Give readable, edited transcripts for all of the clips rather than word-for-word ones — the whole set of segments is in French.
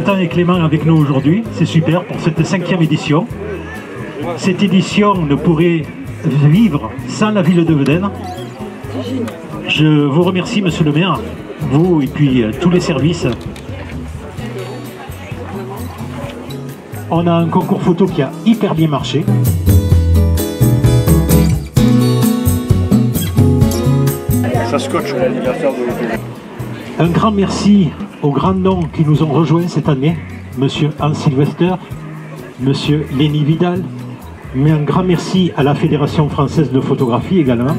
Jonathan et Clément avec nous aujourd'hui, c'est super pour cette 5e édition. Cette édition ne pourrait vivre sans la ville de Vedène. Je vous remercie monsieur le maire, vous et puis tous les services. On a un concours photo qui a hyper bien marché. Ça scotche l'anniversaire de... Un grand merci aux grands noms qui nous ont rejoints cette année, monsieur Hans Sylvester, monsieur Lenny Vidal, mais un grand merci à la Fédération française de photographie également.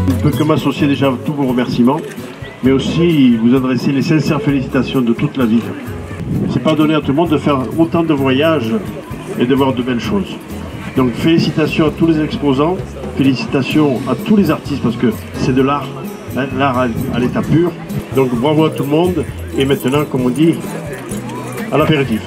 Je peux que m'associer déjà à tous vos remerciements, mais aussi vous adresser les sincères félicitations de toute la ville. C'est pas donné à tout le monde de faire autant de voyages et de voir de belles choses. Donc félicitations à tous les exposants, félicitations à tous les artistes parce que c'est de l'art, hein, l'art à l'état pur. Donc bravo à tout le monde et maintenant, comme on dit, à l'apéritif.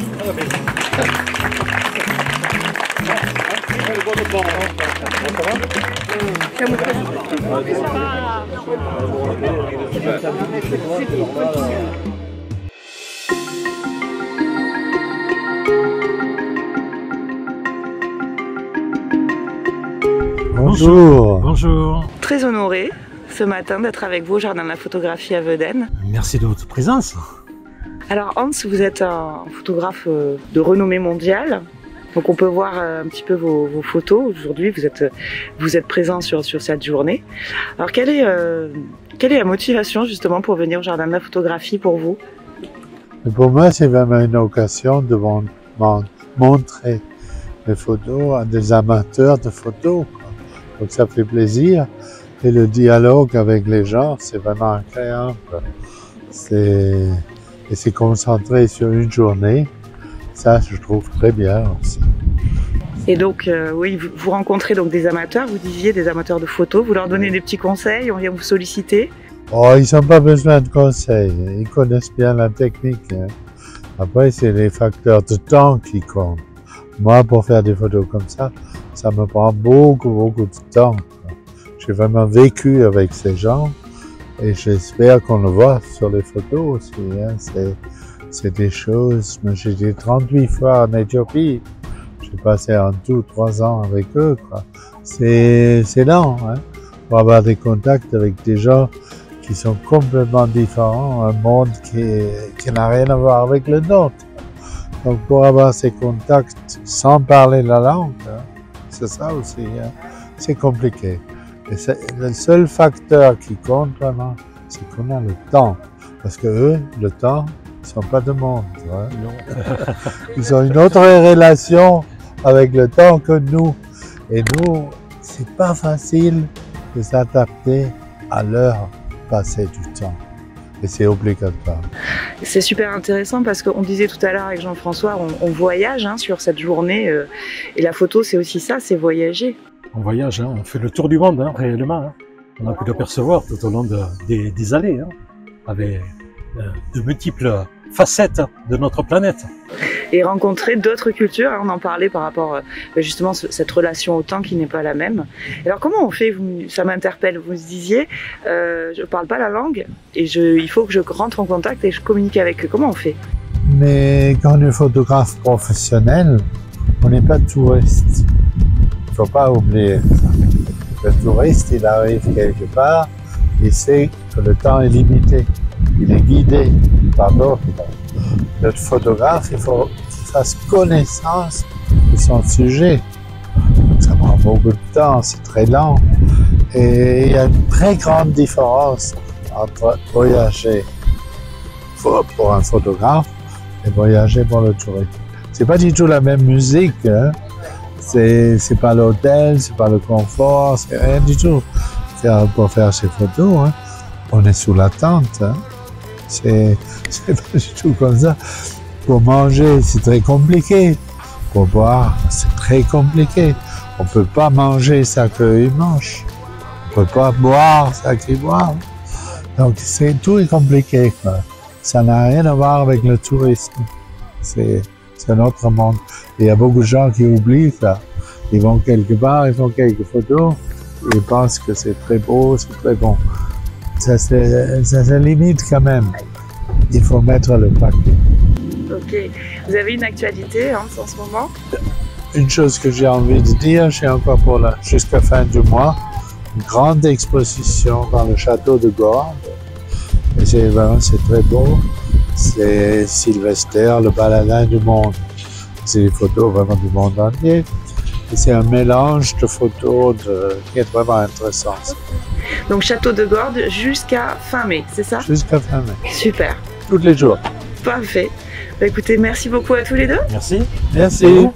Bonjour. Bonjour. Très honoré ce matin d'être avec vous au Jardin de la Photographie à Vedène. Merci de votre présence. Alors Hans, vous êtes un photographe de renommée mondiale. Donc on peut voir un petit peu vos photos. Aujourd'hui, vous êtes présent sur cette journée. Alors quelle est la motivation justement pour venir au Jardin de la Photographie pour vous? Pour moi, c'est vraiment une occasion de montrer les photos à des amateurs de photos. Donc ça fait plaisir. Et le dialogue avec les gens, c'est vraiment agréable. Et c'est concentré sur une journée. Ça, je trouve très bien aussi. Et donc, oui, vous rencontrez donc des amateurs, vous disiez des amateurs de photos, vous leur donnez des petits conseils, on vient vous solliciter? Oh, ils n'ont pas besoin de conseils, ils connaissent bien la technique. Hein. Après, c'est les facteurs de temps qui comptent. Moi, pour faire des photos comme ça me prend beaucoup de temps. J'ai vraiment vécu avec ces gens et j'espère qu'on le voit sur les photos aussi. Hein. C'est des choses, moi j'ai été 38 fois en Éthiopie, j'ai passé en tout 3 ans avec eux. C'est lent, hein, pour avoir des contacts avec des gens qui sont complètement différents, un monde qui n'a rien à voir avec le nôtre. Donc pour avoir ces contacts sans parler la langue, hein, c'est ça aussi, hein, c'est compliqué. Et le seul facteur qui compte vraiment, c'est qu'on a le temps. Parce que eux, le temps, ils sont pas de monde. Hein. Ils ont une autre relation avec le temps que nous. Et nous, c'est pas facile de s'adapter à leur passer du temps. Et c'est obligatoire. C'est super intéressant parce qu'on disait tout à l'heure avec Jean-François, on voyage hein, sur cette journée. Et la photo, c'est aussi ça, c'est voyager. On voyage, hein, on fait le tour du monde, hein, réellement. Hein. On a pu l'apercevoir tout au long des années, hein, avec de multiples facettes de notre planète. Et rencontrer d'autres cultures, hein, on en parlait par rapport justement à cette relation au temps qui n'est pas la même. Alors comment on fait, ça m'interpelle, vous disiez, je ne parle pas la langue et il faut que je rentre en contact et je communique avec eux. Comment on fait? Mais quand on est photographe professionnel, on n'est pas touriste. Il ne faut pas oublier ça. Le touriste, il arrive quelque part, il sait que le temps est limité. Il est guidé par d'autres. Notre photographe, il faut qu'il fasse connaissance de son sujet. Donc ça prend beaucoup de temps, c'est très lent. Et il y a une très grande différence entre voyager pour un photographe et voyager pour le touriste. C'est pas du tout la même musique. Hein. C'est pas l'hôtel, c'est pas le confort, c'est rien du tout. Pour faire ces photos, hein, on est sous la tente. Hein. C'est pas du tout comme ça. Pour manger, c'est très compliqué. Pour boire, c'est très compliqué. On peut pas manger ça qu'ils mangent. On peut pas boire ça qu'ils boivent. Donc tout est compliqué. Quoi. Ça n'a rien à voir avec le tourisme. C'est un autre monde. Et il y a beaucoup de gens qui oublient ça. Ils vont quelque part, ils font quelques photos, Ils pensent que c'est très beau, c'est très bon. Ça se limite quand même. Il faut mettre le paquet. Ok. Vous avez une actualité en ce moment? Une chose que j'ai envie de dire, j'ai encore pour jusqu'à fin du mois, une grande exposition dans le château de Gordes. Et c'est très beau. C'est Sylvester, le baladin du monde. C'est des photos vraiment du monde entier. Et c'est un mélange de photos qui est vraiment intéressant. Donc château de Gordes jusqu'à fin mai, c'est ça? Jusqu'à fin mai. Super. Tous les jours. Parfait. Bah, écoutez, merci beaucoup à tous les deux. Merci. Merci.